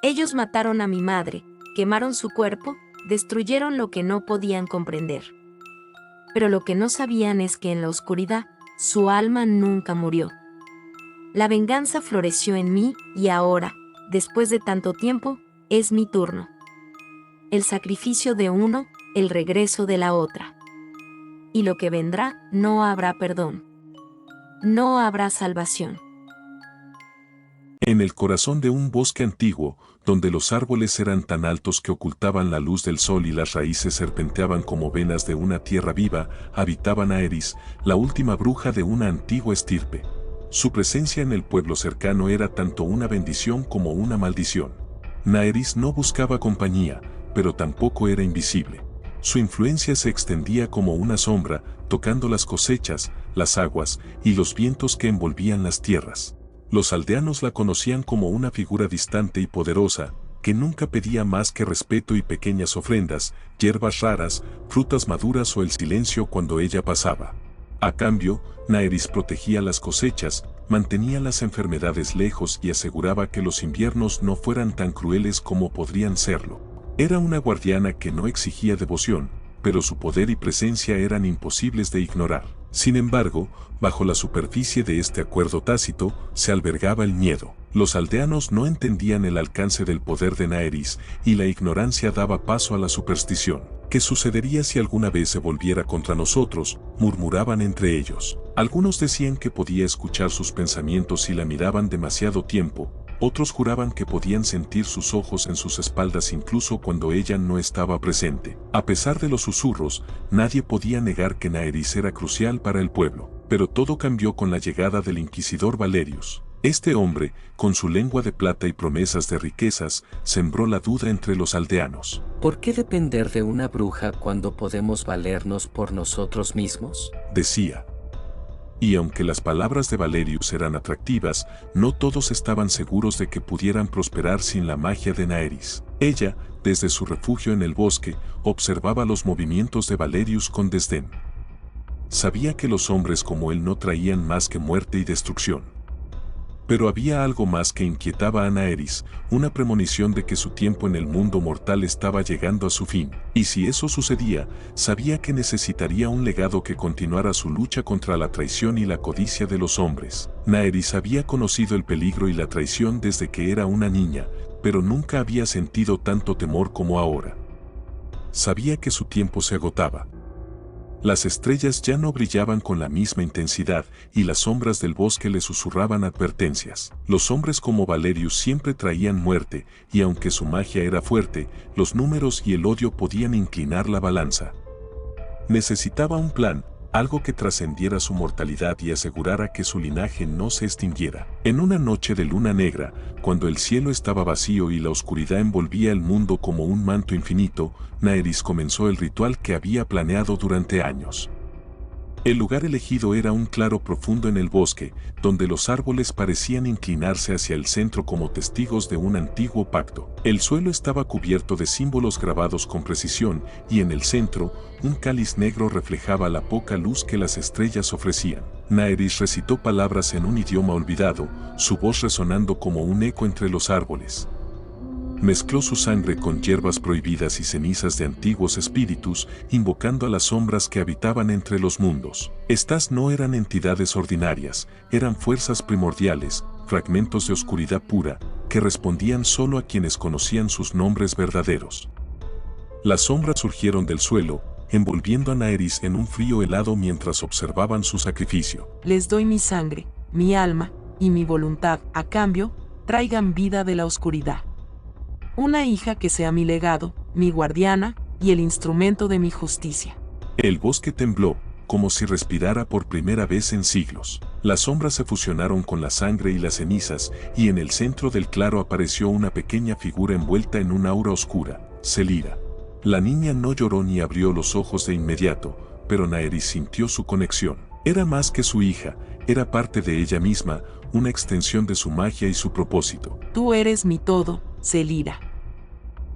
Ellos mataron a mi madre, quemaron su cuerpo, destruyeron lo que no podían comprender. Pero lo que no sabían es que en la oscuridad, su alma nunca murió. La venganza floreció en mí y ahora, después de tanto tiempo, es mi turno. El sacrificio de uno, el regreso de la otra. Y lo que vendrá, no habrá perdón. No habrá salvación. En el corazón de un bosque antiguo, donde los árboles eran tan altos que ocultaban la luz del sol y las raíces serpenteaban como venas de una tierra viva, habitaba Naeris, la última bruja de una antigua estirpe. Su presencia en el pueblo cercano era tanto una bendición como una maldición. Naeris no buscaba compañía, pero tampoco era invisible. Su influencia se extendía como una sombra, tocando las cosechas, las aguas y los vientos que envolvían las tierras. Los aldeanos la conocían como una figura distante y poderosa, que nunca pedía más que respeto y pequeñas ofrendas, hierbas raras, frutas maduras o el silencio cuando ella pasaba. A cambio, Naeris protegía las cosechas, mantenía las enfermedades lejos y aseguraba que los inviernos no fueran tan crueles como podrían serlo. Era una guardiana que no exigía devoción, pero su poder y presencia eran imposibles de ignorar. Sin embargo, bajo la superficie de este acuerdo tácito, se albergaba el miedo. Los aldeanos no entendían el alcance del poder de Naeris, y la ignorancia daba paso a la superstición. ¿Qué sucedería si alguna vez se volviera contra nosotros?, murmuraban entre ellos. Algunos decían que podía escuchar sus pensamientos si la miraban demasiado tiempo. Otros juraban que podían sentir sus ojos en sus espaldas incluso cuando ella no estaba presente. A pesar de los susurros, nadie podía negar que Naeris era crucial para el pueblo. Pero todo cambió con la llegada del inquisidor Valerius. Este hombre, con su lengua de plata y promesas de riquezas, sembró la duda entre los aldeanos. ¿Por qué depender de una bruja cuando podemos valernos por nosotros mismos?, decía. Y aunque las palabras de Valerius eran atractivas, no todos estaban seguros de que pudieran prosperar sin la magia de Naeris. Ella, desde su refugio en el bosque, observaba los movimientos de Valerius con desdén. Sabía que los hombres como él no traían más que muerte y destrucción. Pero había algo más que inquietaba a Naeris, una premonición de que su tiempo en el mundo mortal estaba llegando a su fin. Y si eso sucedía, sabía que necesitaría un legado que continuara su lucha contra la traición y la codicia de los hombres. Naeris había conocido el peligro y la traición desde que era una niña, pero nunca había sentido tanto temor como ahora. Sabía que su tiempo se agotaba. Las estrellas ya no brillaban con la misma intensidad y las sombras del bosque le susurraban advertencias. Los hombres como Valerius siempre traían muerte, y aunque su magia era fuerte, los números y el odio podían inclinar la balanza. Necesitaba un plan, algo que trascendiera su mortalidad y asegurara que su linaje no se extinguiera. En una noche de luna negra, cuando el cielo estaba vacío y la oscuridad envolvía el mundo como un manto infinito, Naeris comenzó el ritual que había planeado durante años. El lugar elegido era un claro profundo en el bosque, donde los árboles parecían inclinarse hacia el centro como testigos de un antiguo pacto. El suelo estaba cubierto de símbolos grabados con precisión, y en el centro, un cáliz negro reflejaba la poca luz que las estrellas ofrecían. Naeris recitó palabras en un idioma olvidado, su voz resonando como un eco entre los árboles. Mezcló su sangre con hierbas prohibidas y cenizas de antiguos espíritus, invocando a las sombras que habitaban entre los mundos. Estas no eran entidades ordinarias, eran fuerzas primordiales, fragmentos de oscuridad pura, que respondían solo a quienes conocían sus nombres verdaderos. Las sombras surgieron del suelo, envolviendo a Naeris en un frío helado mientras observaban su sacrificio. Les doy mi sangre, mi alma y mi voluntad, a cambio, traigan vida de la oscuridad. Una hija que sea mi legado, mi guardiana y el instrumento de mi justicia. El bosque tembló, como si respirara por primera vez en siglos. Las sombras se fusionaron con la sangre y las cenizas, y en el centro del claro apareció una pequeña figura envuelta en un aura oscura, Selira. La niña no lloró ni abrió los ojos de inmediato, pero Naeris sintió su conexión. Era más que su hija, era parte de ella misma, una extensión de su magia y su propósito. Tú eres mi todo, Selira.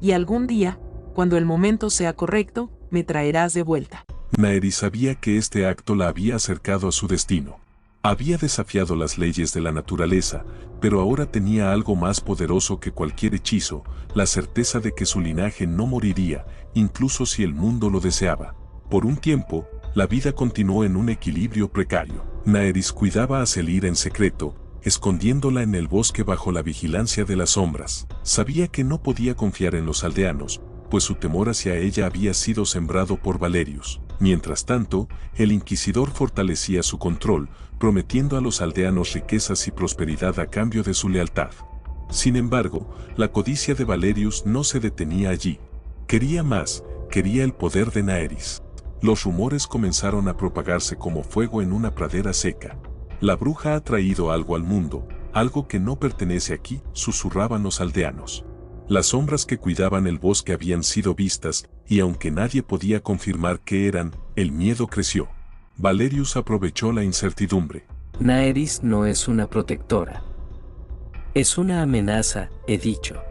Y algún día, cuando el momento sea correcto, me traerás de vuelta. Naeris sabía que este acto la había acercado a su destino. Había desafiado las leyes de la naturaleza, pero ahora tenía algo más poderoso que cualquier hechizo, la certeza de que su linaje no moriría, incluso si el mundo lo deseaba. Por un tiempo, la vida continuó en un equilibrio precario. Naerys cuidaba a Selira en secreto, escondiéndola en el bosque bajo la vigilancia de las sombras. Sabía que no podía confiar en los aldeanos, pues su temor hacia ella había sido sembrado por Valerius. Mientras tanto, el inquisidor fortalecía su control, prometiendo a los aldeanos riquezas y prosperidad a cambio de su lealtad. Sin embargo, la codicia de Valerius no se detenía allí. Quería más, quería el poder de Naerys. Los rumores comenzaron a propagarse como fuego en una pradera seca. La bruja ha traído algo al mundo, algo que no pertenece aquí, susurraban los aldeanos. Las sombras que cuidaban el bosque habían sido vistas, y aunque nadie podía confirmar qué eran, el miedo creció. Valerius aprovechó la incertidumbre. Naerys no es una protectora. Es una amenaza, he dicho.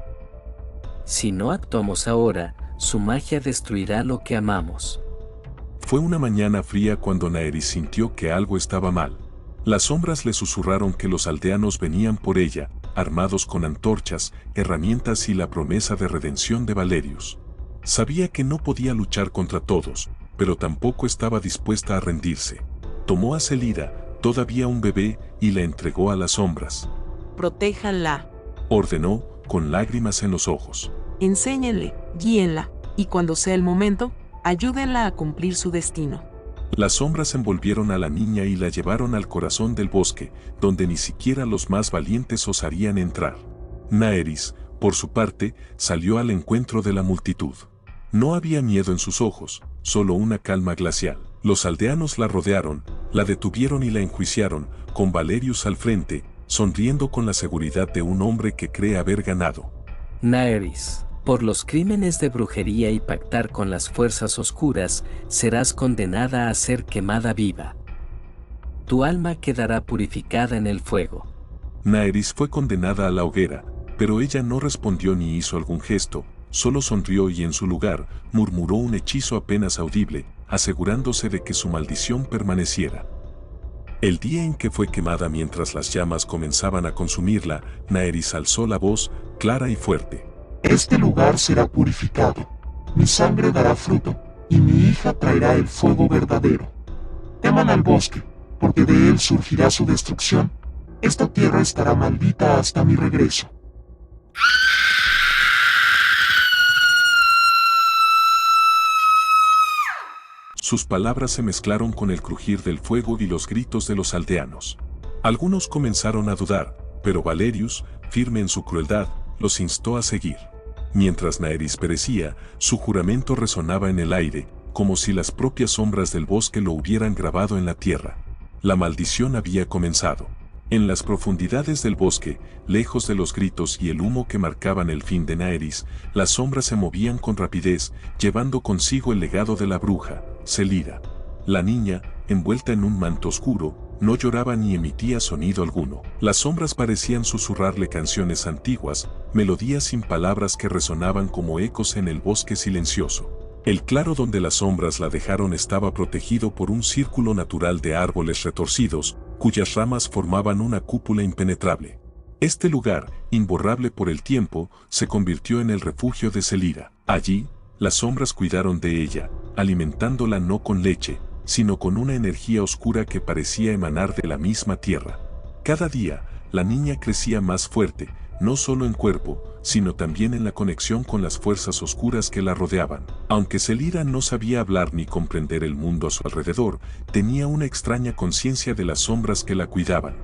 Si no actuamos ahora, su magia destruirá lo que amamos. Fue una mañana fría cuando Naerys sintió que algo estaba mal. Las sombras le susurraron que los aldeanos venían por ella, armados con antorchas, herramientas y la promesa de redención de Valerius. Sabía que no podía luchar contra todos, pero tampoco estaba dispuesta a rendirse. Tomó a Selira, todavía un bebé, y la entregó a las sombras. Protéjanla, Ordenó, con lágrimas en los ojos. enséñenle, guíenla, y cuando sea el momento, ayúdenla a cumplir su destino. Las sombras envolvieron a la niña y la llevaron al corazón del bosque, donde ni siquiera los más valientes osarían entrar. Naerys, por su parte, salió al encuentro de la multitud. No había miedo en sus ojos, solo una calma glacial. Los aldeanos la rodearon, la detuvieron y la enjuiciaron, con Valerius al frente, sonriendo con la seguridad de un hombre que cree haber ganado. Naerys, por los crímenes de brujería y pactar con las fuerzas oscuras, serás condenada a ser quemada viva. Tu alma quedará purificada en el fuego. Naerys fue condenada a la hoguera, pero ella no respondió ni hizo algún gesto, solo sonrió y en su lugar, murmuró un hechizo apenas audible, asegurándose de que su maldición permaneciera. El día en que fue quemada mientras las llamas comenzaban a consumirla, Naerys alzó la voz, clara y fuerte. Este lugar será purificado, mi sangre dará fruto, y mi hija traerá el fuego verdadero. Teman al bosque, porque de él surgirá su destrucción. Esta tierra estará maldita hasta mi regreso. Sus palabras se mezclaron con el crujir del fuego y los gritos de los aldeanos. Algunos comenzaron a dudar, pero Valerius, firme en su crueldad, los instó a seguir. Mientras Naerys perecía, su juramento resonaba en el aire, como si las propias sombras del bosque lo hubieran grabado en la tierra. La maldición había comenzado. En las profundidades del bosque, lejos de los gritos y el humo que marcaban el fin de Naerys, las sombras se movían con rapidez, llevando consigo el legado de la bruja, Selira. La niña, envuelta en un manto oscuro, no lloraba ni emitía sonido alguno. Las sombras parecían susurrarle canciones antiguas, melodías sin palabras que resonaban como ecos en el bosque silencioso. El claro donde las sombras la dejaron estaba protegido por un círculo natural de árboles retorcidos, cuyas ramas formaban una cúpula impenetrable. Este lugar, imborrable por el tiempo, se convirtió en el refugio de Selira. Allí, las sombras cuidaron de ella, alimentándola no con leche, sino con una energía oscura que parecía emanar de la misma tierra. Cada día, la niña crecía más fuerte, no solo en cuerpo, sino también en la conexión con las fuerzas oscuras que la rodeaban. Aunque Selira no sabía hablar ni comprender el mundo a su alrededor, tenía una extraña conciencia de las sombras que la cuidaban.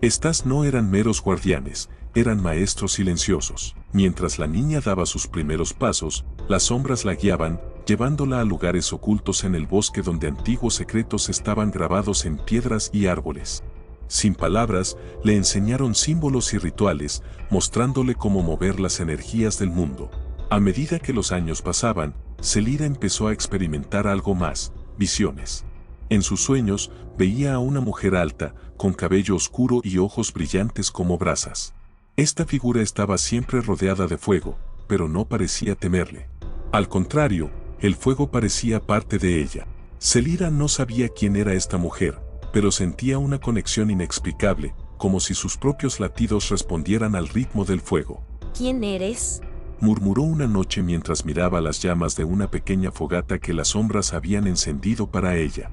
Estas no eran meros guardianes, eran maestros silenciosos. Mientras la niña daba sus primeros pasos, las sombras la guiaban, llevándola a lugares ocultos en el bosque donde antiguos secretos estaban grabados en piedras y árboles. Sin palabras, le enseñaron símbolos y rituales, mostrándole cómo mover las energías del mundo. A medida que los años pasaban, Selira empezó a experimentar algo más, visiones. En sus sueños, veía a una mujer alta, con cabello oscuro y ojos brillantes como brasas. Esta figura estaba siempre rodeada de fuego, pero no parecía temerle. Al contrario, el fuego parecía parte de ella. Selira no sabía quién era esta mujer, pero sentía una conexión inexplicable, como si sus propios latidos respondieran al ritmo del fuego. ¿Quién eres? Murmuró una noche mientras miraba las llamas de una pequeña fogata que las sombras habían encendido para ella.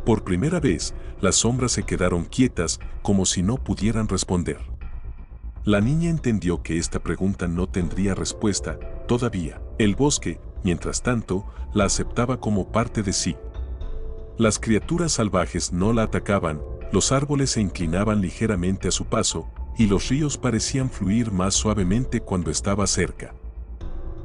Por primera vez, las sombras se quedaron quietas, como si no pudieran responder. La niña entendió que esta pregunta no tendría respuesta, todavía. El bosque, mientras tanto, la aceptaba como parte de sí. Las criaturas salvajes no la atacaban, los árboles se inclinaban ligeramente a su paso, y los ríos parecían fluir más suavemente cuando estaba cerca.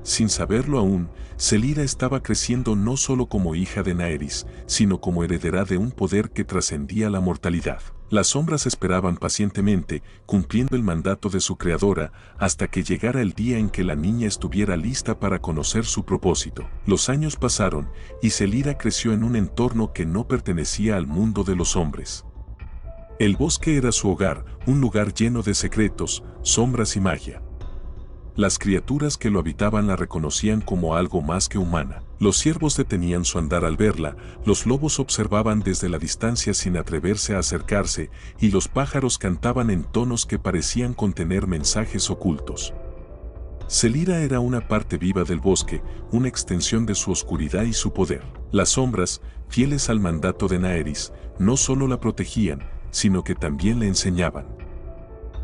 Sin saberlo aún, Selira estaba creciendo no solo como hija de Naerys, sino como heredera de un poder que trascendía la mortalidad. Las sombras esperaban pacientemente, cumpliendo el mandato de su creadora, hasta que llegara el día en que la niña estuviera lista para conocer su propósito. Los años pasaron, y Selira creció en un entorno que no pertenecía al mundo de los hombres. El bosque era su hogar, un lugar lleno de secretos, sombras y magia. Las criaturas que lo habitaban la reconocían como algo más que humana. Los ciervos detenían su andar al verla, los lobos observaban desde la distancia sin atreverse a acercarse, y los pájaros cantaban en tonos que parecían contener mensajes ocultos. Selira era una parte viva del bosque, una extensión de su oscuridad y su poder. Las sombras, fieles al mandato de Naerys, no solo la protegían, sino que también le enseñaban.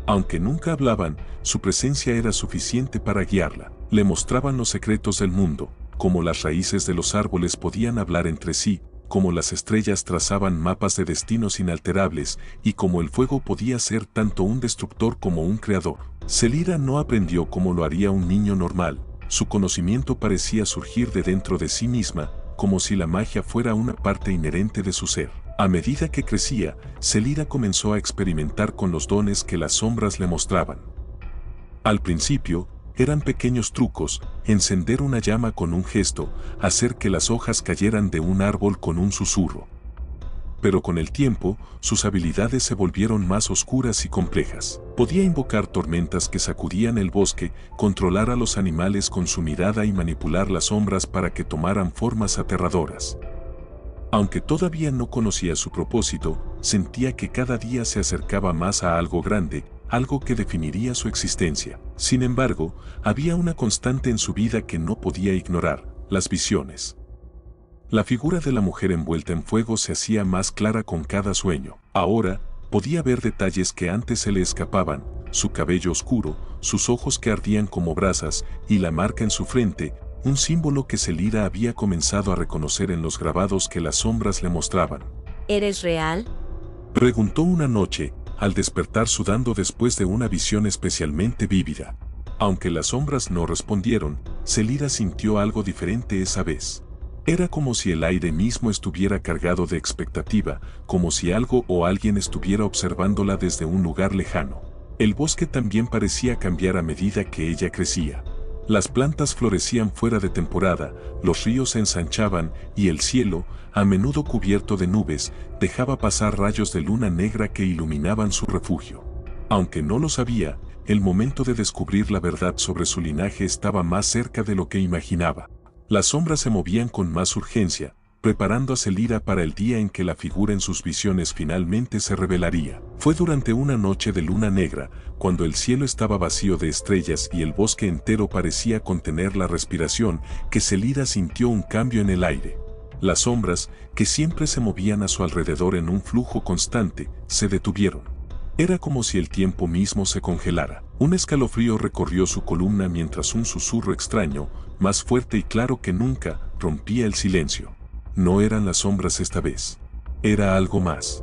Aunque nunca hablaban, su presencia era suficiente para guiarla. Le mostraban los secretos del mundo, como las raíces de los árboles podían hablar entre sí, como las estrellas trazaban mapas de destinos inalterables, y como el fuego podía ser tanto un destructor como un creador. Selira no aprendió como lo haría un niño normal. Su conocimiento parecía surgir de dentro de sí misma, como si la magia fuera una parte inherente de su ser. A medida que crecía, Selira comenzó a experimentar con los dones que las sombras le mostraban. Al principio, eran pequeños trucos, encender una llama con un gesto, hacer que las hojas cayeran de un árbol con un susurro. Pero con el tiempo, sus habilidades se volvieron más oscuras y complejas. Podía invocar tormentas que sacudían el bosque, controlar a los animales con su mirada y manipular las sombras para que tomaran formas aterradoras. Aunque todavía no conocía su propósito, sentía que cada día se acercaba más a algo grande, algo que definiría su existencia. Sin embargo, había una constante en su vida que no podía ignorar: las visiones. La figura de la mujer envuelta en fuego se hacía más clara con cada sueño. Ahora, podía ver detalles que antes se le escapaban: su cabello oscuro, sus ojos que ardían como brasas, y la marca en su frente, un símbolo que Selira había comenzado a reconocer en los grabados que las sombras le mostraban. ¿Eres real? Preguntó una noche, al despertar sudando después de una visión especialmente vívida. Aunque las sombras no respondieron, Selira sintió algo diferente esa vez. Era como si el aire mismo estuviera cargado de expectativa, como si algo o alguien estuviera observándola desde un lugar lejano. El bosque también parecía cambiar a medida que ella crecía. Las plantas florecían fuera de temporada, los ríos se ensanchaban y el cielo, a menudo cubierto de nubes, dejaba pasar rayos de luna negra que iluminaban su refugio. Aunque no lo sabía, el momento de descubrir la verdad sobre su linaje estaba más cerca de lo que imaginaba. Las sombras se movían con más urgencia, preparando a Selira para el día en que la figura en sus visiones finalmente se revelaría. Fue durante una noche de luna negra, cuando el cielo estaba vacío de estrellas y el bosque entero parecía contener la respiración, que Selira sintió un cambio en el aire. Las sombras, que siempre se movían a su alrededor en un flujo constante, se detuvieron. Era como si el tiempo mismo se congelara. Un escalofrío recorrió su columna mientras un susurro extraño, más fuerte y claro que nunca, rompía el silencio. No eran las sombras esta vez. Era algo más.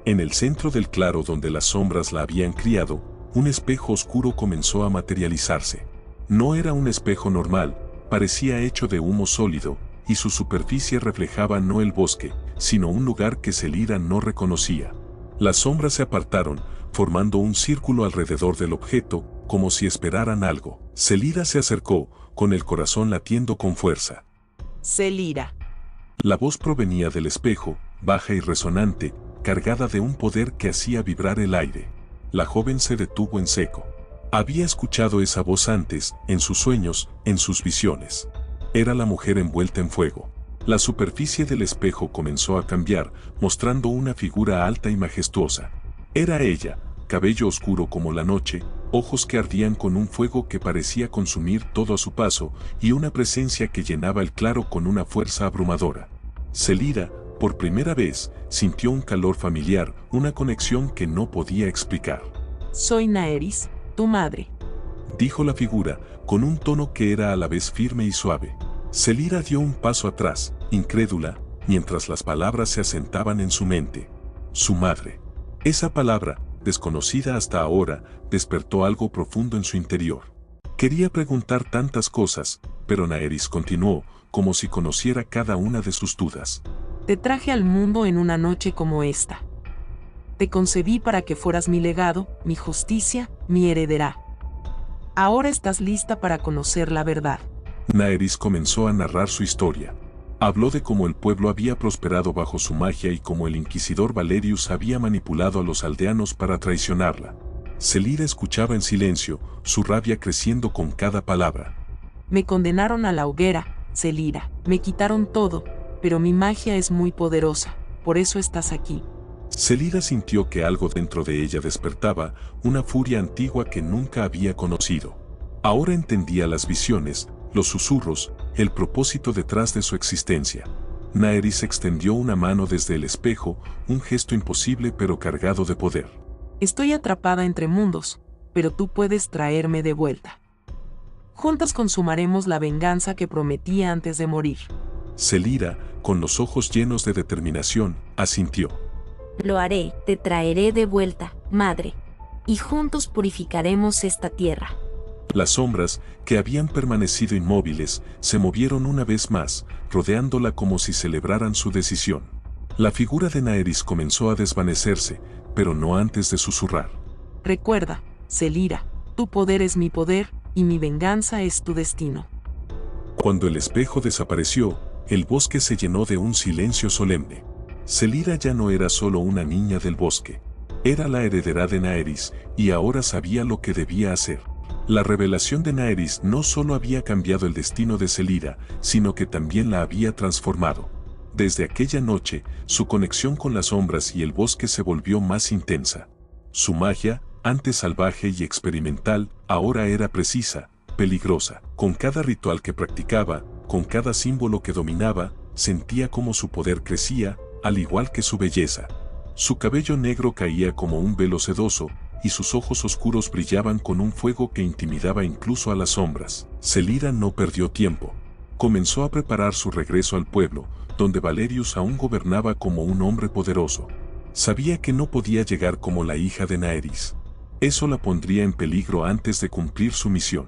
En el centro del claro donde las sombras la habían criado, un espejo oscuro comenzó a materializarse. No era un espejo normal, parecía hecho de humo sólido, y su superficie reflejaba no el bosque, sino un lugar que Selira no reconocía. Las sombras se apartaron, formando un círculo alrededor del objeto, como si esperaran algo. Selira se acercó, con el corazón latiendo con fuerza. Selira. La voz provenía del espejo, baja y resonante, cargada de un poder que hacía vibrar el aire. La joven se detuvo en seco. Había escuchado esa voz antes, en sus sueños, en sus visiones. Era la mujer envuelta en fuego. La superficie del espejo comenzó a cambiar, mostrando una figura alta y majestuosa. Era ella, cabello oscuro como la noche, ojos que ardían con un fuego que parecía consumir todo a su paso, y una presencia que llenaba el claro con una fuerza abrumadora. Selida, por primera vez, sintió un calor familiar, una conexión que no podía explicar. Soy Naeris, tu madre. Dijo la figura, con un tono que era a la vez firme y suave. Selida dio un paso atrás, incrédula, mientras las palabras se asentaban en su mente. Su madre. Esa palabra, desconocida hasta ahora, despertó algo profundo en su interior. Quería preguntar tantas cosas, pero Naeris continuó, como si conociera cada una de sus dudas. Te traje al mundo en una noche como esta. Te concebí para que fueras mi legado, mi justicia, mi heredera. Ahora estás lista para conocer la verdad. Naeris comenzó a narrar su historia. Habló de cómo el pueblo había prosperado bajo su magia y cómo el inquisidor Valerius había manipulado a los aldeanos para traicionarla. Selida escuchaba en silencio, su rabia creciendo con cada palabra. Me condenaron a la hoguera, Selida. Me quitaron todo, pero mi magia es muy poderosa, por eso estás aquí. Selida sintió que algo dentro de ella despertaba, una furia antigua que nunca había conocido. Ahora entendía las visiones, los susurros, el propósito detrás de su existencia. Naeris extendió una mano desde el espejo, un gesto imposible pero cargado de poder. Estoy atrapada entre mundos, pero tú puedes traerme de vuelta. Juntas consumaremos la venganza que prometí antes de morir. Selida, con los ojos llenos de determinación, asintió. Lo haré, te traeré de vuelta, madre. Y juntos purificaremos esta tierra. Las sombras, que habían permanecido inmóviles, se movieron una vez más, rodeándola como si celebraran su decisión. La figura de Naeris comenzó a desvanecerse, pero no antes de susurrar. Recuerda, Selida, tu poder es mi poder, y mi venganza es tu destino. Cuando el espejo desapareció, el bosque se llenó de un silencio solemne. Selida ya no era solo una niña del bosque. Era la heredera de Naeris, y ahora sabía lo que debía hacer. La revelación de Naeris no solo había cambiado el destino de Selida, sino que también la había transformado. Desde aquella noche, su conexión con las sombras y el bosque se volvió más intensa. Su magia, antes salvaje y experimental, ahora era precisa, peligrosa. Con cada ritual que practicaba, con cada símbolo que dominaba, sentía como su poder crecía, al igual que su belleza. Su cabello negro caía como un velo sedoso, y sus ojos oscuros brillaban con un fuego que intimidaba incluso a las sombras. Selida no perdió tiempo. Comenzó a preparar su regreso al pueblo, donde Valerius aún gobernaba como un hombre poderoso. Sabía que no podía llegar como la hija de Naeris. Eso la pondría en peligro antes de cumplir su misión.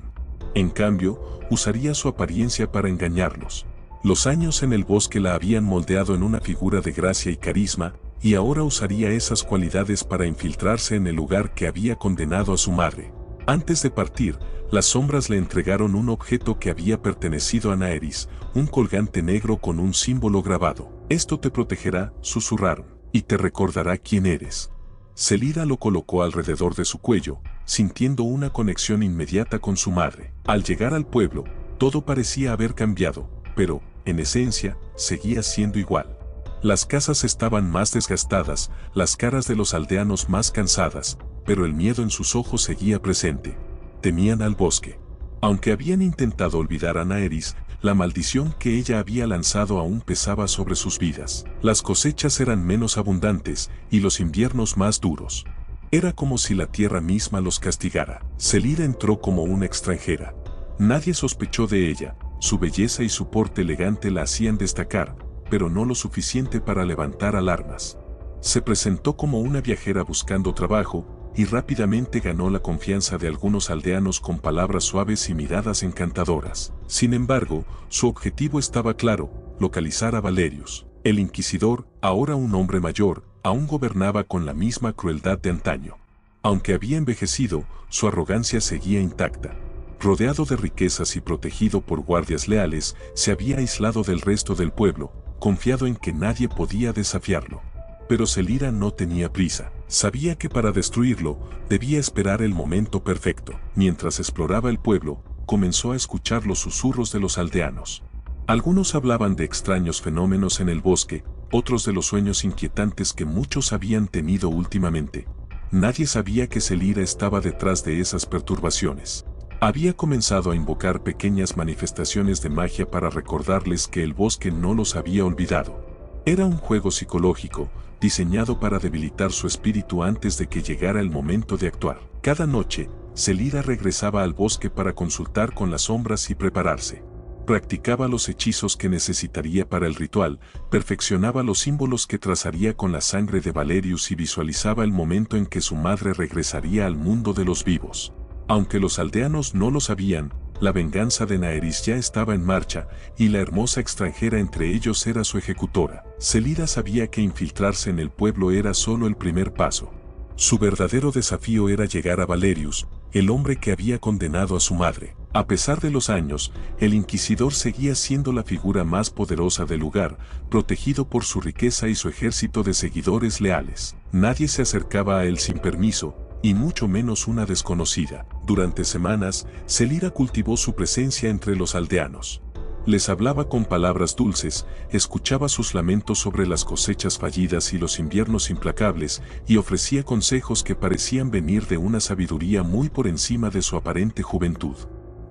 En cambio, usaría su apariencia para engañarlos. Los años en el bosque la habían moldeado en una figura de gracia y carisma, y ahora usaría esas cualidades para infiltrarse en el lugar que había condenado a su madre. Antes de partir, las sombras le entregaron un objeto que había pertenecido a Naeris, un colgante negro con un símbolo grabado. Esto te protegerá, susurraron, y te recordará quién eres. Selida lo colocó alrededor de su cuello, sintiendo una conexión inmediata con su madre. Al llegar al pueblo, todo parecía haber cambiado, pero, en esencia, seguía siendo igual. Las casas estaban más desgastadas, las caras de los aldeanos más cansadas, pero el miedo en sus ojos seguía presente. Temían al bosque. Aunque habían intentado olvidar a Naeris, la maldición que ella había lanzado aún pesaba sobre sus vidas. Las cosechas eran menos abundantes y los inviernos más duros. Era como si la tierra misma los castigara. Selida entró como una extranjera. Nadie sospechó de ella, su belleza y su porte elegante la hacían destacar, pero no lo suficiente para levantar alarmas. Se presentó como una viajera buscando trabajo, y rápidamente ganó la confianza de algunos aldeanos con palabras suaves y miradas encantadoras. Sin embargo, su objetivo estaba claro: localizar a Valerius. El inquisidor, ahora un hombre mayor, aún gobernaba con la misma crueldad de antaño. Aunque había envejecido, su arrogancia seguía intacta. Rodeado de riquezas y protegido por guardias leales, se había aislado del resto del pueblo, confiado en que nadie podía desafiarlo. Pero Selida no tenía prisa. Sabía que para destruirlo, debía esperar el momento perfecto. Mientras exploraba el pueblo, comenzó a escuchar los susurros de los aldeanos. Algunos hablaban de extraños fenómenos en el bosque, otros de los sueños inquietantes que muchos habían tenido últimamente. Nadie sabía que Celira estaba detrás de esas perturbaciones. Había comenzado a invocar pequeñas manifestaciones de magia para recordarles que el bosque no los había olvidado. Era un juego psicológico, diseñado para debilitar su espíritu antes de que llegara el momento de actuar. Cada noche, Celira regresaba al bosque para consultar con las sombras y prepararse. Practicaba los hechizos que necesitaría para el ritual, perfeccionaba los símbolos que trazaría con la sangre de Valerius y visualizaba el momento en que su madre regresaría al mundo de los vivos. Aunque los aldeanos no lo sabían, la venganza de Naerys ya estaba en marcha, y la hermosa extranjera entre ellos era su ejecutora. Celira sabía que infiltrarse en el pueblo era solo el primer paso. Su verdadero desafío era llegar a Valerius, el hombre que había condenado a su madre. A pesar de los años, el inquisidor seguía siendo la figura más poderosa del lugar, protegido por su riqueza y su ejército de seguidores leales. Nadie se acercaba a él sin permiso, y mucho menos una desconocida. Durante semanas, Celira cultivó su presencia entre los aldeanos. Les hablaba con palabras dulces, escuchaba sus lamentos sobre las cosechas fallidas y los inviernos implacables, y ofrecía consejos que parecían venir de una sabiduría muy por encima de su aparente juventud.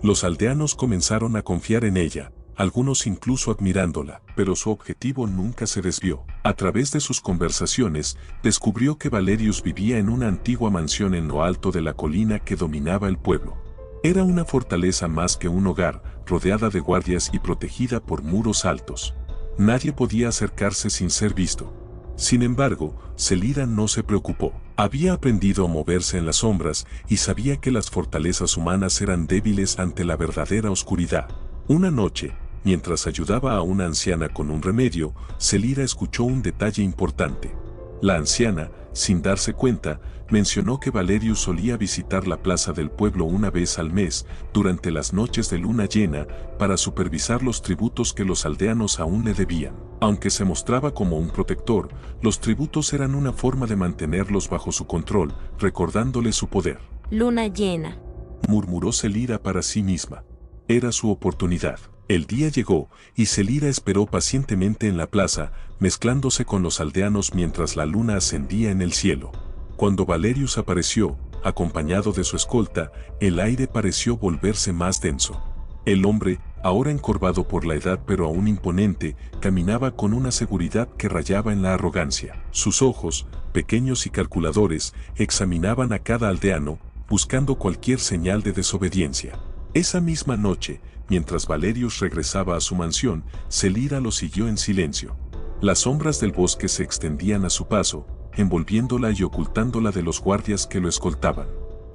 Los aldeanos comenzaron a confiar en ella, algunos incluso admirándola, pero su objetivo nunca se desvió. A través de sus conversaciones, descubrió que Valerius vivía en una antigua mansión en lo alto de la colina que dominaba el pueblo. Era una fortaleza más que un hogar, rodeada de guardias y protegida por muros altos. Nadie podía acercarse sin ser visto. Sin embargo, Celira no se preocupó. Había aprendido a moverse en las sombras y sabía que las fortalezas humanas eran débiles ante la verdadera oscuridad. Una noche, mientras ayudaba a una anciana con un remedio, Celira escuchó un detalle importante. La anciana, sin darse cuenta, mencionó que Valerius solía visitar la plaza del pueblo una vez al mes, durante las noches de luna llena, para supervisar los tributos que los aldeanos aún le debían. Aunque se mostraba como un protector, los tributos eran una forma de mantenerlos bajo su control, recordándole su poder. Luna llena, Murmuró Celira para sí misma. Era su oportunidad. El día llegó, y Celira esperó pacientemente en la plaza, mezclándose con los aldeanos mientras la luna ascendía en el cielo. Cuando Valerius apareció, acompañado de su escolta, el aire pareció volverse más denso. El hombre, ahora encorvado por la edad pero aún imponente, caminaba con una seguridad que rayaba en la arrogancia. Sus ojos, pequeños y calculadores, examinaban a cada aldeano, buscando cualquier señal de desobediencia. Esa misma noche, mientras Valerius regresaba a su mansión, Celira lo siguió en silencio. Las sombras del bosque se extendían a su paso, envolviéndola y ocultándola de los guardias que lo escoltaban.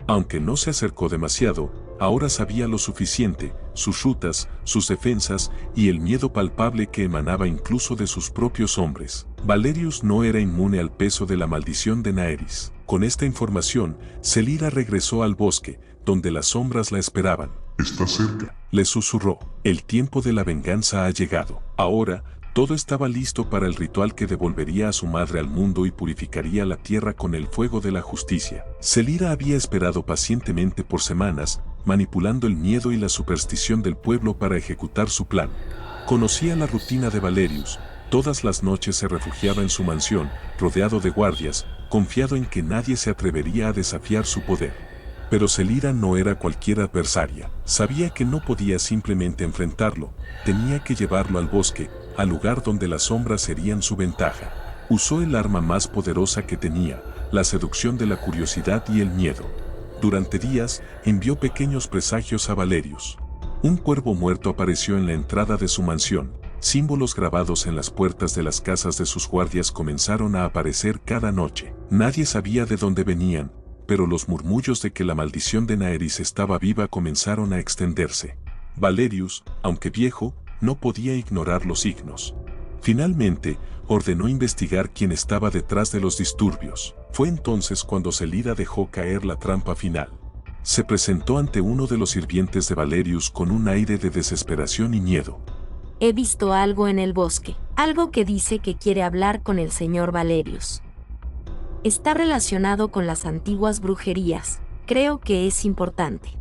Aunque no se acercó demasiado, ahora sabía lo suficiente, sus rutas, sus defensas y el miedo palpable que emanaba incluso de sus propios hombres. Valerius no era inmune al peso de la maldición de Naerys. Con esta información, Celira regresó al bosque, donde las sombras la esperaban. Está cerca. Le susurró, el tiempo de la venganza ha llegado. Ahora, todo estaba listo para el ritual que devolvería a su madre al mundo y purificaría la tierra con el fuego de la justicia. Celira había esperado pacientemente por semanas, manipulando el miedo y la superstición del pueblo para ejecutar su plan. Conocía la rutina de Valerius. Todas las noches se refugiaba en su mansión, rodeado de guardias, confiado en que nadie se atrevería a desafiar su poder. Pero Celira no era cualquier adversaria. Sabía que no podía simplemente enfrentarlo, tenía que llevarlo al bosque, al lugar donde las sombras serían su ventaja. Usó el arma más poderosa que tenía, la seducción de la curiosidad y el miedo. Durante días, envió pequeños presagios a Valerius. Un cuervo muerto apareció en la entrada de su mansión. Símbolos grabados en las puertas de las casas de sus guardias comenzaron a aparecer cada noche. Nadie sabía de dónde venían, pero los murmullos de que la maldición de Naerys estaba viva comenzaron a extenderse. Valerius, aunque viejo, no podía ignorar los signos. Finalmente, ordenó investigar quién estaba detrás de los disturbios. Fue entonces cuando Celira dejó caer la trampa final. Se presentó ante uno de los sirvientes de Valerius con un aire de desesperación y miedo. He visto algo en el bosque, algo que dice que quiere hablar con el señor Valerius. Está relacionado con las antiguas brujerías, creo que es importante.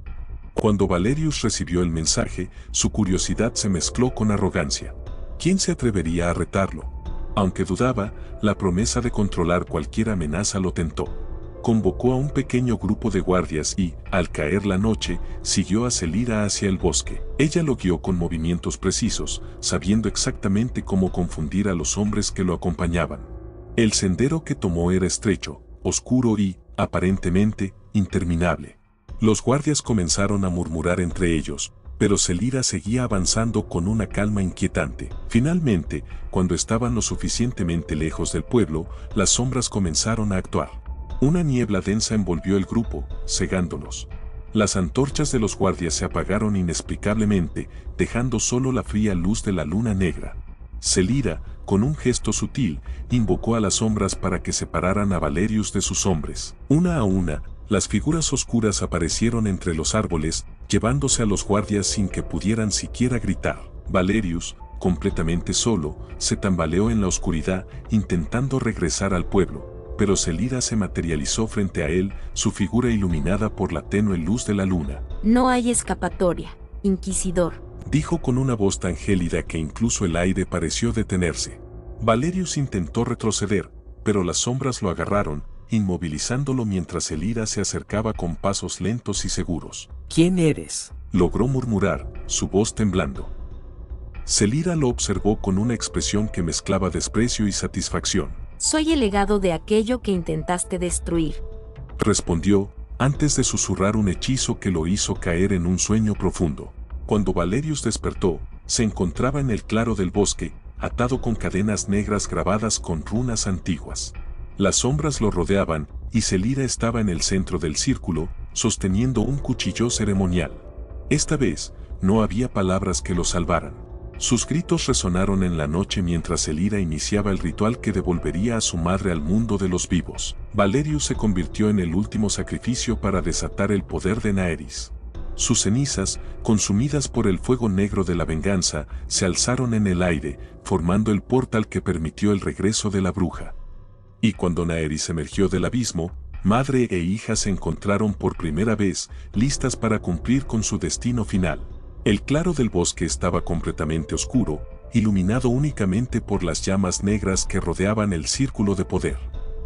Cuando Valerius recibió el mensaje, su curiosidad se mezcló con arrogancia. ¿Quién se atrevería a retarlo? Aunque dudaba, la promesa de controlar cualquier amenaza lo tentó. Convocó a un pequeño grupo de guardias y, al caer la noche, siguió a Celira hacia el bosque. Ella lo guió con movimientos precisos, sabiendo exactamente cómo confundir a los hombres que lo acompañaban. El sendero que tomó era estrecho, oscuro y, aparentemente, interminable. Los guardias comenzaron a murmurar entre ellos, pero Celira seguía avanzando con una calma inquietante. Finalmente, cuando estaban lo suficientemente lejos del pueblo, las sombras comenzaron a actuar. Una niebla densa envolvió el grupo, cegándolos. Las antorchas de los guardias se apagaron inexplicablemente, dejando solo la fría luz de la luna negra. Celira, con un gesto sutil, invocó a las sombras para que separaran a Valerius de sus hombres. Una a una, las figuras oscuras aparecieron entre los árboles, llevándose a los guardias sin que pudieran siquiera gritar. Valerius, completamente solo, se tambaleó en la oscuridad, intentando regresar al pueblo, pero Celira se materializó frente a él, su figura iluminada por la tenue luz de la luna. No hay escapatoria, Inquisidor, Dijo con una voz tan gélida que incluso el aire pareció detenerse. Valerius intentó retroceder, pero las sombras lo agarraron, inmovilizándolo mientras Celira se acercaba con pasos lentos y seguros. ¿Quién eres? Logró murmurar, su voz temblando. Celira lo observó con una expresión que mezclaba desprecio y satisfacción. Soy el legado de aquello que intentaste destruir. Respondió, antes de susurrar un hechizo que lo hizo caer en un sueño profundo. Cuando Valerius despertó, se encontraba en el claro del bosque, atado con cadenas negras grabadas con runas antiguas. Las sombras lo rodeaban, y Celira estaba en el centro del círculo, sosteniendo un cuchillo ceremonial. Esta vez, no había palabras que lo salvaran. Sus gritos resonaron en la noche mientras Celira iniciaba el ritual que devolvería a su madre al mundo de los vivos. Valerius se convirtió en el último sacrificio para desatar el poder de Naeris. Sus cenizas, consumidas por el fuego negro de la venganza, se alzaron en el aire, formando el portal que permitió el regreso de la bruja. Y cuando Naeris emergió del abismo, madre e hija se encontraron por primera vez, listas para cumplir con su destino final. El claro del bosque estaba completamente oscuro, iluminado únicamente por las llamas negras que rodeaban el círculo de poder.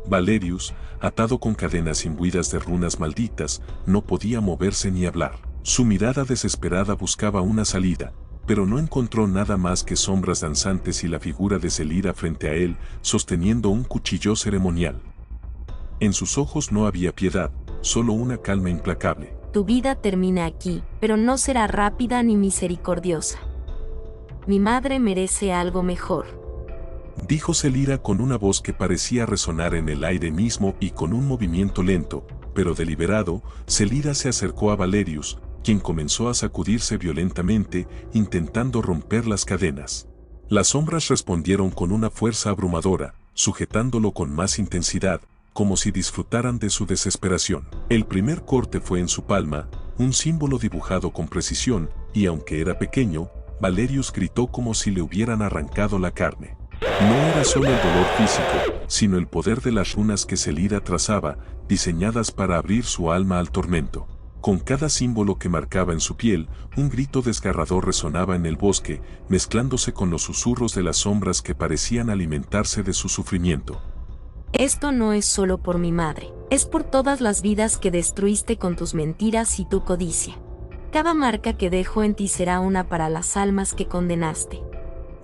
Valerius, atado con cadenas imbuidas de runas malditas, no podía moverse ni hablar. Su mirada desesperada buscaba una salida, pero no encontró nada más que sombras danzantes y la figura de Celira frente a él, sosteniendo un cuchillo ceremonial. En sus ojos no había piedad, solo una calma implacable. Tu vida termina aquí, pero no será rápida ni misericordiosa. Mi madre merece algo mejor. Dijo Celira con una voz que parecía resonar en el aire mismo y con un movimiento lento, pero deliberado, Celira se acercó a Valerius, quien comenzó a sacudirse violentamente, intentando romper las cadenas. Las sombras respondieron con una fuerza abrumadora, sujetándolo con más intensidad, como si disfrutaran de su desesperación. El primer corte fue en su palma, un símbolo dibujado con precisión, y aunque era pequeño, Valerius gritó como si le hubieran arrancado la carne. No era solo el dolor físico, sino el poder de las runas que Celira trazaba, diseñadas para abrir su alma al tormento. Con cada símbolo que marcaba en su piel, un grito desgarrador resonaba en el bosque, mezclándose con los susurros de las sombras que parecían alimentarse de su sufrimiento. Esto no es solo por mi madre, es por todas las vidas que destruiste con tus mentiras y tu codicia. Cada marca que dejo en ti será una para las almas que condenaste.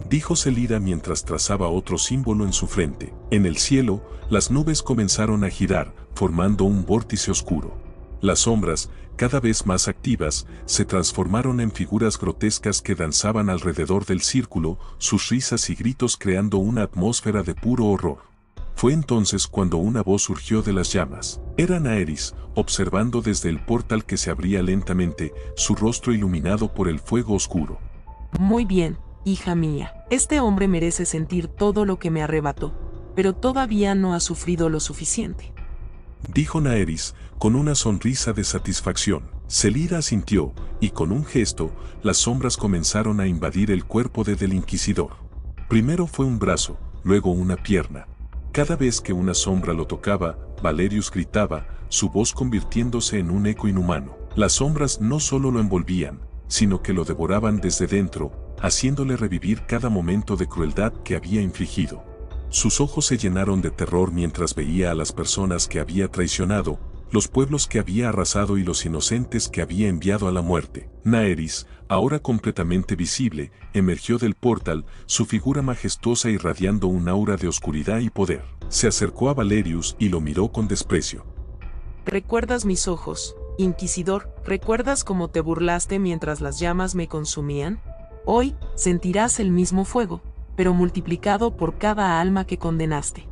Dijo Celira mientras trazaba otro símbolo en su frente. En el cielo, las nubes comenzaron a girar, formando un vórtice oscuro. Las sombras, cada vez más activas, se transformaron en figuras grotescas que danzaban alrededor del círculo, sus risas y gritos creando una atmósfera de puro horror. Fue entonces cuando una voz surgió de las llamas. Era Naeris, observando desde el portal que se abría lentamente, su rostro iluminado por el fuego oscuro. Muy bien, hija mía, este hombre merece sentir todo lo que me arrebató, pero todavía no ha sufrido lo suficiente. Dijo Naeris, con una sonrisa de satisfacción. Celira asintió, y con un gesto, las sombras comenzaron a invadir el cuerpo del Inquisidor. Primero fue un brazo, luego una pierna. Cada vez que una sombra lo tocaba, Valerius gritaba, su voz convirtiéndose en un eco inhumano. Las sombras no solo lo envolvían, sino que lo devoraban desde dentro, haciéndole revivir cada momento de crueldad que había infligido. Sus ojos se llenaron de terror mientras veía a las personas que había traicionado, los pueblos que había arrasado y los inocentes que había enviado a la muerte. Naerys, ahora completamente visible, emergió del portal, su figura majestuosa irradiando un aura de oscuridad y poder. Se acercó a Valerius y lo miró con desprecio. ¿Recuerdas mis ojos, Inquisidor? ¿Recuerdas cómo te burlaste mientras las llamas me consumían? Hoy sentirás el mismo fuego, pero multiplicado por cada alma que condenaste.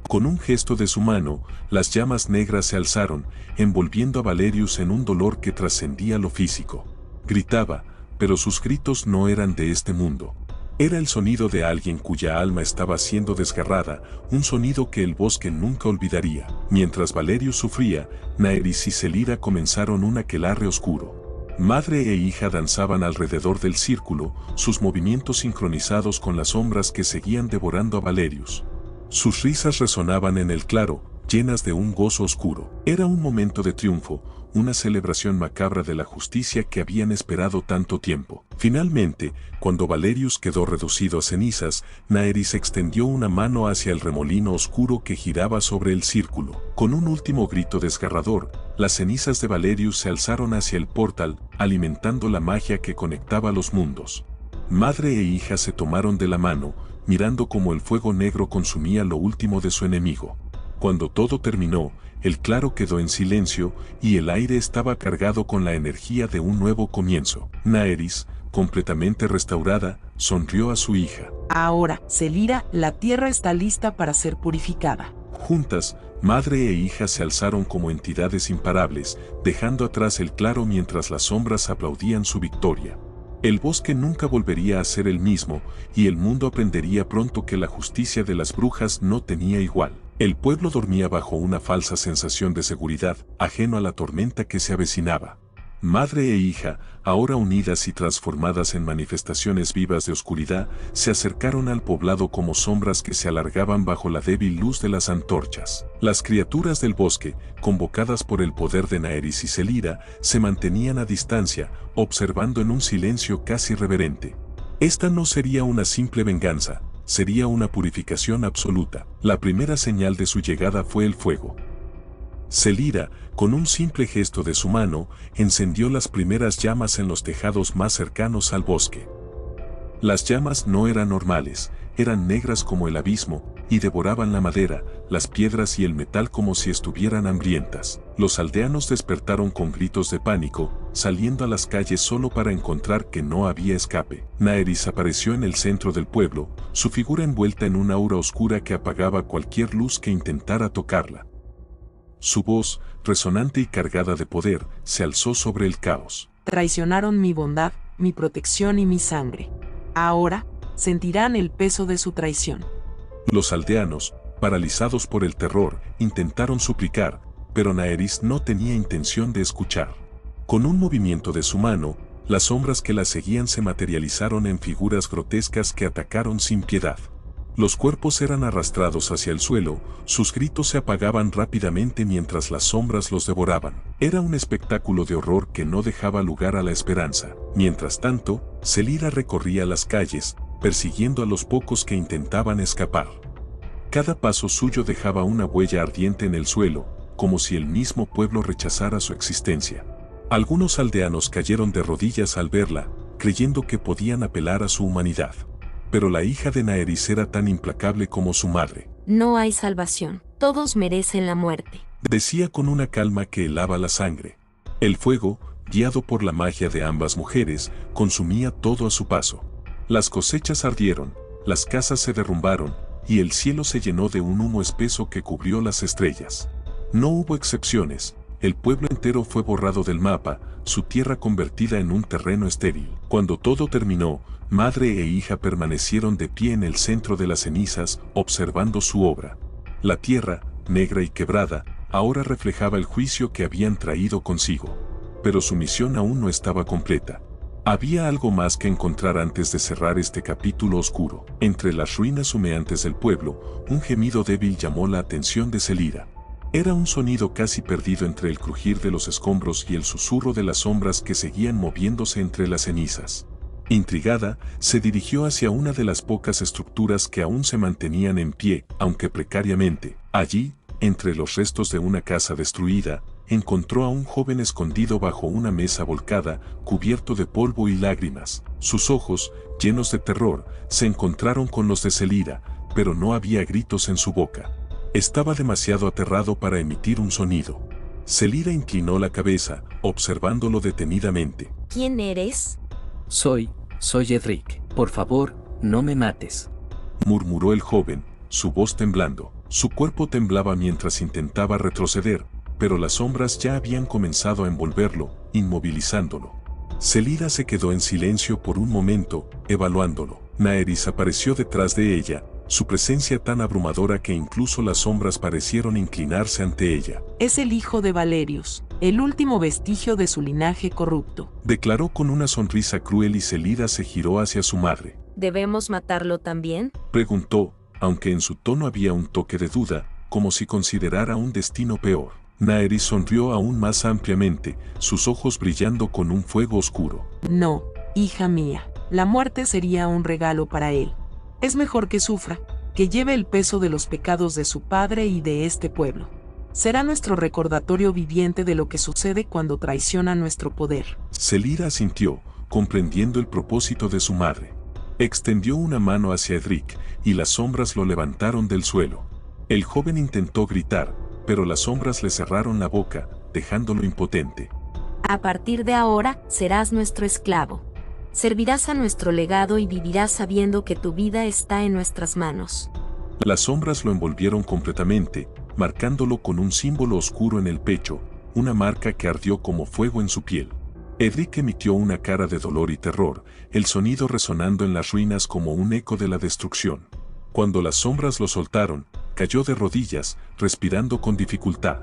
Con un gesto de su mano, las llamas negras se alzaron, envolviendo a Valerius en un dolor que trascendía lo físico. Gritaba, pero sus gritos no eran de este mundo. Era el sonido de alguien cuya alma estaba siendo desgarrada, un sonido que el bosque nunca olvidaría. Mientras Valerius sufría, Naerys y Selira comenzaron un aquelarre oscuro. Madre e hija danzaban alrededor del círculo, sus movimientos sincronizados con las sombras que seguían devorando a Valerius. Sus risas resonaban en el claro, llenas de un gozo oscuro. Era un momento de triunfo, una celebración macabra de la justicia que habían esperado tanto tiempo. Finalmente, cuando Valerius quedó reducido a cenizas, Naerys extendió una mano hacia el remolino oscuro que giraba sobre el círculo. Con un último grito desgarrador, las cenizas de Valerius se alzaron hacia el portal, alimentando la magia que conectaba los mundos. Madre e hija se tomaron de la mano, mirando cómo el fuego negro consumía lo último de su enemigo. Cuando todo terminó, el claro quedó en silencio y el aire estaba cargado con la energía de un nuevo comienzo. Naerys, completamente restaurada, sonrió a su hija. Ahora, Selira, la tierra está lista para ser purificada. Juntas, madre e hija se alzaron como entidades imparables, dejando atrás el claro mientras las sombras aplaudían su victoria. El bosque nunca volvería a ser el mismo, y el mundo aprendería pronto que la justicia de las brujas no tenía igual. El pueblo dormía bajo una falsa sensación de seguridad, ajeno a la tormenta que se avecinaba. Madre e hija, ahora unidas y transformadas en manifestaciones vivas de oscuridad, se acercaron al poblado como sombras que se alargaban bajo la débil luz de las antorchas. Las criaturas del bosque, convocadas por el poder de Naerys y Selira, se mantenían a distancia, observando en un silencio casi reverente. Esta no sería una simple venganza, sería una purificación absoluta. La primera señal de su llegada fue el fuego. Selira, con un simple gesto de su mano, encendió las primeras llamas en los tejados más cercanos al bosque. Las llamas no eran normales, eran negras como el abismo, y devoraban la madera, las piedras y el metal como si estuvieran hambrientas. Los aldeanos despertaron con gritos de pánico, saliendo a las calles solo para encontrar que no había escape. Naerys apareció en el centro del pueblo, su figura envuelta en una aura oscura que apagaba cualquier luz que intentara tocarla. Su voz, resonante y cargada de poder, se alzó sobre el caos. Traicionaron mi bondad, mi protección y mi sangre. Ahora, sentirán el peso de su traición. Los aldeanos, paralizados por el terror, intentaron suplicar, pero Naerys no tenía intención de escuchar. Con un movimiento de su mano, las sombras que la seguían se materializaron en figuras grotescas que atacaron sin piedad. Los cuerpos eran arrastrados hacia el suelo, sus gritos se apagaban rápidamente mientras las sombras los devoraban. Era un espectáculo de horror que no dejaba lugar a la esperanza. Mientras tanto, Selira recorría las calles, persiguiendo a los pocos que intentaban escapar. Cada paso suyo dejaba una huella ardiente en el suelo, como si el mismo pueblo rechazara su existencia. Algunos aldeanos cayeron de rodillas al verla, creyendo que podían apelar a su humanidad. Pero la hija de Naerys era tan implacable como su madre. No hay salvación, todos merecen la muerte. Decía con una calma que helaba la sangre. El fuego, guiado por la magia de ambas mujeres, consumía todo a su paso. Las cosechas ardieron, las casas se derrumbaron, y el cielo se llenó de un humo espeso que cubrió las estrellas. No hubo excepciones. El pueblo entero fue borrado del mapa, su tierra convertida en un terreno estéril. Cuando todo terminó, madre e hija permanecieron de pie en el centro de las cenizas, observando su obra. La tierra, negra y quebrada, ahora reflejaba el juicio que habían traído consigo. Pero su misión aún no estaba completa. Había algo más que encontrar antes de cerrar este capítulo oscuro. Entre las ruinas humeantes del pueblo, un gemido débil llamó la atención de Selira. Era un sonido casi perdido entre el crujir de los escombros y el susurro de las sombras que seguían moviéndose entre las cenizas. Intrigada, se dirigió hacia una de las pocas estructuras que aún se mantenían en pie, aunque precariamente. Allí, entre los restos de una casa destruida, encontró a un joven escondido bajo una mesa volcada, cubierto de polvo y lágrimas. Sus ojos, llenos de terror, se encontraron con los de Celida, pero no había gritos en su boca. Estaba demasiado aterrado para emitir un sonido. Celida inclinó la cabeza, observándolo detenidamente. ¿Quién eres? Soy Edric. Por favor, no me mates. Murmuró el joven, su voz temblando. Su cuerpo temblaba mientras intentaba retroceder, pero las sombras ya habían comenzado a envolverlo, inmovilizándolo. Celida se quedó en silencio por un momento, evaluándolo. Naerys apareció detrás de ella, su presencia tan abrumadora que incluso las sombras parecieron inclinarse ante ella. Es el hijo de Valerius, el último vestigio de su linaje corrupto. Declaró con una sonrisa cruel y Celida se giró hacia su madre. ¿Debemos matarlo también? Preguntó, aunque en su tono había un toque de duda, como si considerara un destino peor. Naerys sonrió aún más ampliamente, sus ojos brillando con un fuego oscuro. No, hija mía, la muerte sería un regalo para él. Es mejor que sufra, que lleve el peso de los pecados de su padre y de este pueblo. Será nuestro recordatorio viviente de lo que sucede cuando traiciona nuestro poder. Celida asintió, comprendiendo el propósito de su madre. Extendió una mano hacia Edric, y las sombras lo levantaron del suelo. El joven intentó gritar, pero las sombras le cerraron la boca, dejándolo impotente. A partir de ahora, serás nuestro esclavo. Servirás a nuestro legado y vivirás sabiendo que tu vida está en nuestras manos. Las sombras lo envolvieron completamente, marcándolo con un símbolo oscuro en el pecho, una marca que ardió como fuego en su piel. Edric emitió una cara de dolor y terror, el sonido resonando en las ruinas como un eco de la destrucción. Cuando las sombras lo soltaron, cayó de rodillas, respirando con dificultad.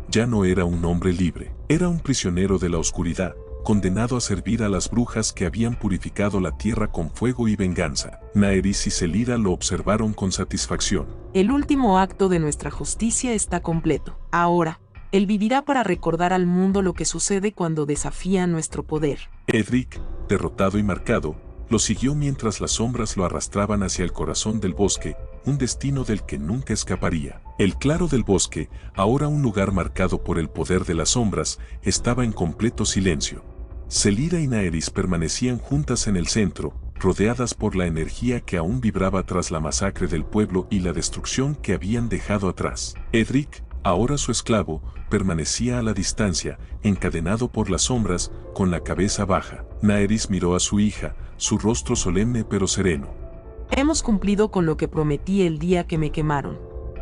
Ya no era un hombre libre, era un prisionero de la oscuridad, condenado a servir a las brujas que habían purificado la tierra con fuego y venganza. Naerys y Celida lo observaron con satisfacción. El último acto de nuestra justicia está completo. Ahora, él vivirá para recordar al mundo lo que sucede cuando desafía nuestro poder. Edric, derrotado y marcado, lo siguió mientras las sombras lo arrastraban hacia el corazón del bosque, un destino del que nunca escaparía. El claro del bosque, ahora un lugar marcado por el poder de las sombras, estaba en completo silencio. Celida y Naerys permanecían juntas en el centro, rodeadas por la energía que aún vibraba tras la masacre del pueblo y la destrucción que habían dejado atrás. Edric, ahora su esclavo, permanecía a la distancia, encadenado por las sombras, con la cabeza baja. Naerys miró a su hija, su rostro solemne pero sereno. Hemos cumplido con lo que prometí el día que me quemaron.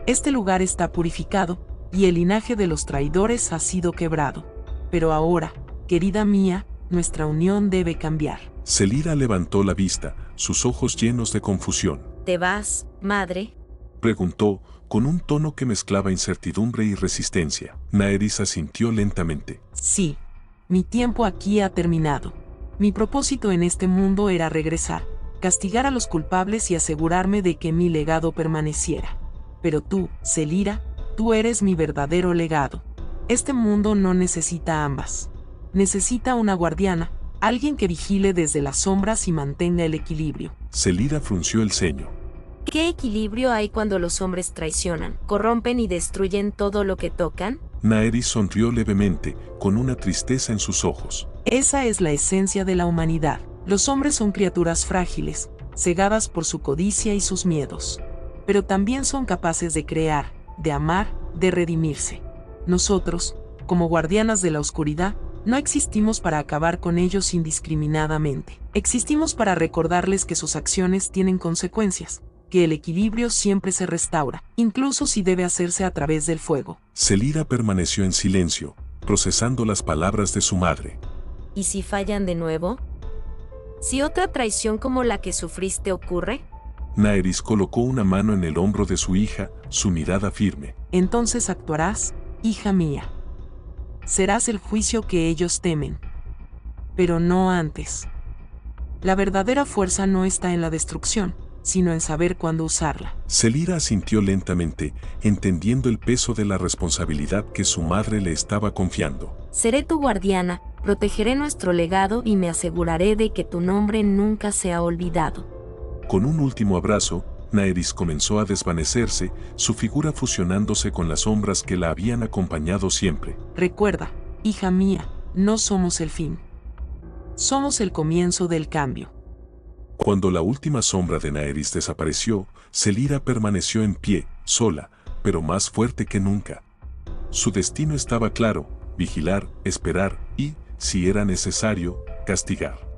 Este lugar está purificado, y el linaje de los traidores ha sido quebrado. Pero ahora, querida mía, nuestra unión debe cambiar. Celida levantó la vista, sus ojos llenos de confusión. ¿Te vas, madre? Preguntó, con un tono que mezclaba incertidumbre y resistencia. Naerys asintió lentamente. Sí, mi tiempo aquí ha terminado. Mi propósito en este mundo era regresar, castigar a los culpables y asegurarme de que mi legado permaneciera. Pero tú, Celida, tú eres mi verdadero legado. Este mundo no necesita ambas. Necesita una guardiana, alguien que vigile desde las sombras y mantenga el equilibrio. Celida frunció el ceño. ¿Qué equilibrio hay cuando los hombres traicionan, corrompen y destruyen todo lo que tocan? Naerys sonrió levemente, con una tristeza en sus ojos. Esa es la esencia de la humanidad. Los hombres son criaturas frágiles, cegadas por su codicia y sus miedos. Pero también son capaces de crear, de amar, de redimirse. Nosotros, como guardianas de la oscuridad, no existimos para acabar con ellos indiscriminadamente. Existimos para recordarles que sus acciones tienen consecuencias, que el equilibrio siempre se restaura, incluso si debe hacerse a través del fuego. Celida permaneció en silencio, procesando las palabras de su madre. ¿Y si fallan de nuevo? ¿Si otra traición como la que sufriste ocurre? Naerys colocó una mano en el hombro de su hija, su mirada firme. Entonces actuarás, hija mía. Serás el juicio que ellos temen. Pero no antes. La verdadera fuerza no está en la destrucción, sino en saber cuándo usarla. Selira asintió lentamente, entendiendo el peso de la responsabilidad que su madre le estaba confiando. Seré tu guardiana, protegeré nuestro legado y me aseguraré de que tu nombre nunca sea olvidado. Con un último abrazo, Naerys comenzó a desvanecerse, su figura fusionándose con las sombras que la habían acompañado siempre. Recuerda, hija mía, no somos el fin. Somos el comienzo del cambio. Cuando la última sombra de Naerys desapareció, Selira permaneció en pie, sola, pero más fuerte que nunca. Su destino estaba claro: vigilar, esperar y, si era necesario, castigar.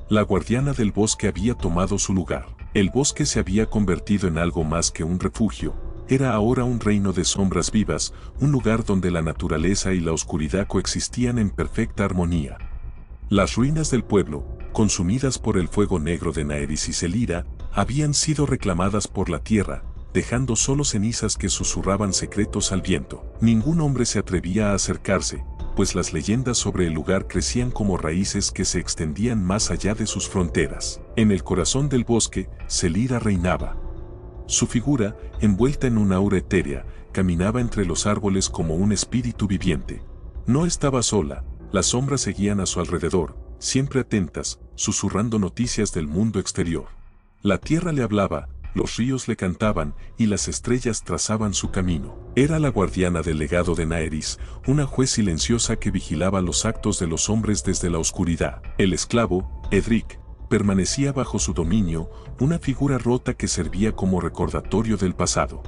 La guardiana del bosque había tomado su lugar. El bosque se había convertido en algo más que un refugio. Era ahora un reino de sombras vivas, un lugar donde la naturaleza y la oscuridad coexistían en perfecta armonía. Las ruinas del pueblo, consumidas por el fuego negro de Naerys y Selira, habían sido reclamadas por la tierra, dejando solo cenizas que susurraban secretos al viento. Ningún hombre se atrevía a acercarse, pues las leyendas sobre el lugar crecían como raíces que se extendían más allá de sus fronteras. En el corazón del bosque, Selira reinaba. Su figura, envuelta en una aura etérea, caminaba entre los árboles como un espíritu viviente. No estaba sola, las sombras seguían a su alrededor, siempre atentas, susurrando noticias del mundo exterior. La tierra le hablaba, los ríos le cantaban y las estrellas trazaban su camino. Era la guardiana del legado de Naerys, una juez silenciosa que vigilaba los actos de los hombres desde la oscuridad. El esclavo, Edric, permanecía bajo su dominio, una figura rota que servía como recordatorio del pasado.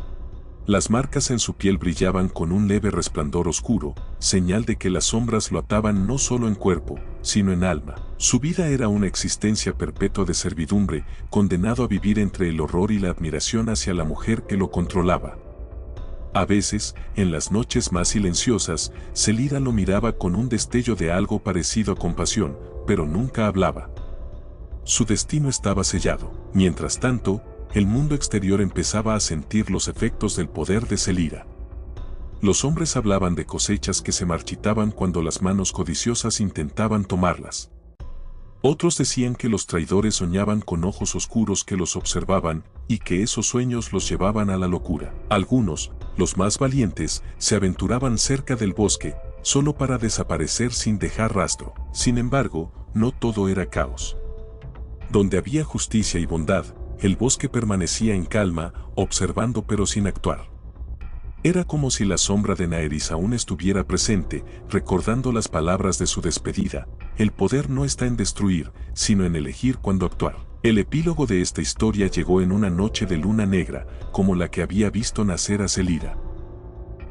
Las marcas en su piel brillaban con un leve resplandor oscuro, señal de que las sombras lo ataban no solo en cuerpo, sino en alma. Su vida era una existencia perpetua de servidumbre, condenado a vivir entre el horror y la admiración hacia la mujer que lo controlaba. A veces, en las noches más silenciosas, Selira lo miraba con un destello de algo parecido a compasión, pero nunca hablaba. Su destino estaba sellado. Mientras tanto, el mundo exterior empezaba a sentir los efectos del poder de Selira. Los hombres hablaban de cosechas que se marchitaban cuando las manos codiciosas intentaban tomarlas. Otros decían que los traidores soñaban con ojos oscuros que los observaban y que esos sueños los llevaban a la locura. Algunos, los más valientes, se aventuraban cerca del bosque, solo para desaparecer sin dejar rastro. Sin embargo, no todo era caos. Donde había justicia y bondad, el bosque permanecía en calma, observando pero sin actuar. Era como si la sombra de Naerys aún estuviera presente, recordando las palabras de su despedida: el poder no está en destruir, sino en elegir cuándo actuar. El epílogo de esta historia llegó en una noche de luna negra, como la que había visto nacer a Selira.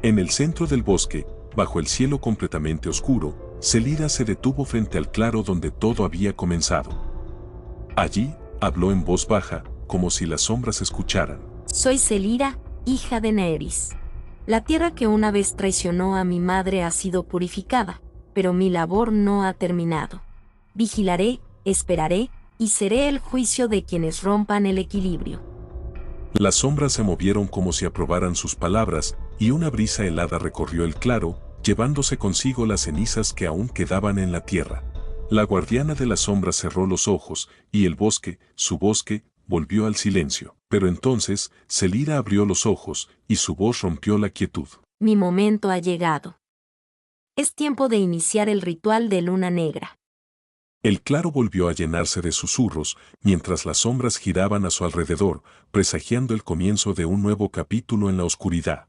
En el centro del bosque, bajo el cielo completamente oscuro, Selira se detuvo frente al claro donde todo había comenzado. Allí, habló en voz baja, como si las sombras escucharan. Soy Selira, hija de Naerys. La tierra que una vez traicionó a mi madre ha sido purificada, pero mi labor no ha terminado. Vigilaré, esperaré, y seré el juicio de quienes rompan el equilibrio. Las sombras se movieron como si aprobaran sus palabras, y una brisa helada recorrió el claro, llevándose consigo las cenizas que aún quedaban en la tierra. La guardiana de las sombras cerró los ojos, y el bosque, su bosque, volvió al silencio. Pero entonces, Selira abrió los ojos, y su voz rompió la quietud. Mi momento ha llegado. Es tiempo de iniciar el ritual de luna negra. El claro volvió a llenarse de susurros, mientras las sombras giraban a su alrededor, presagiando el comienzo de un nuevo capítulo en la oscuridad.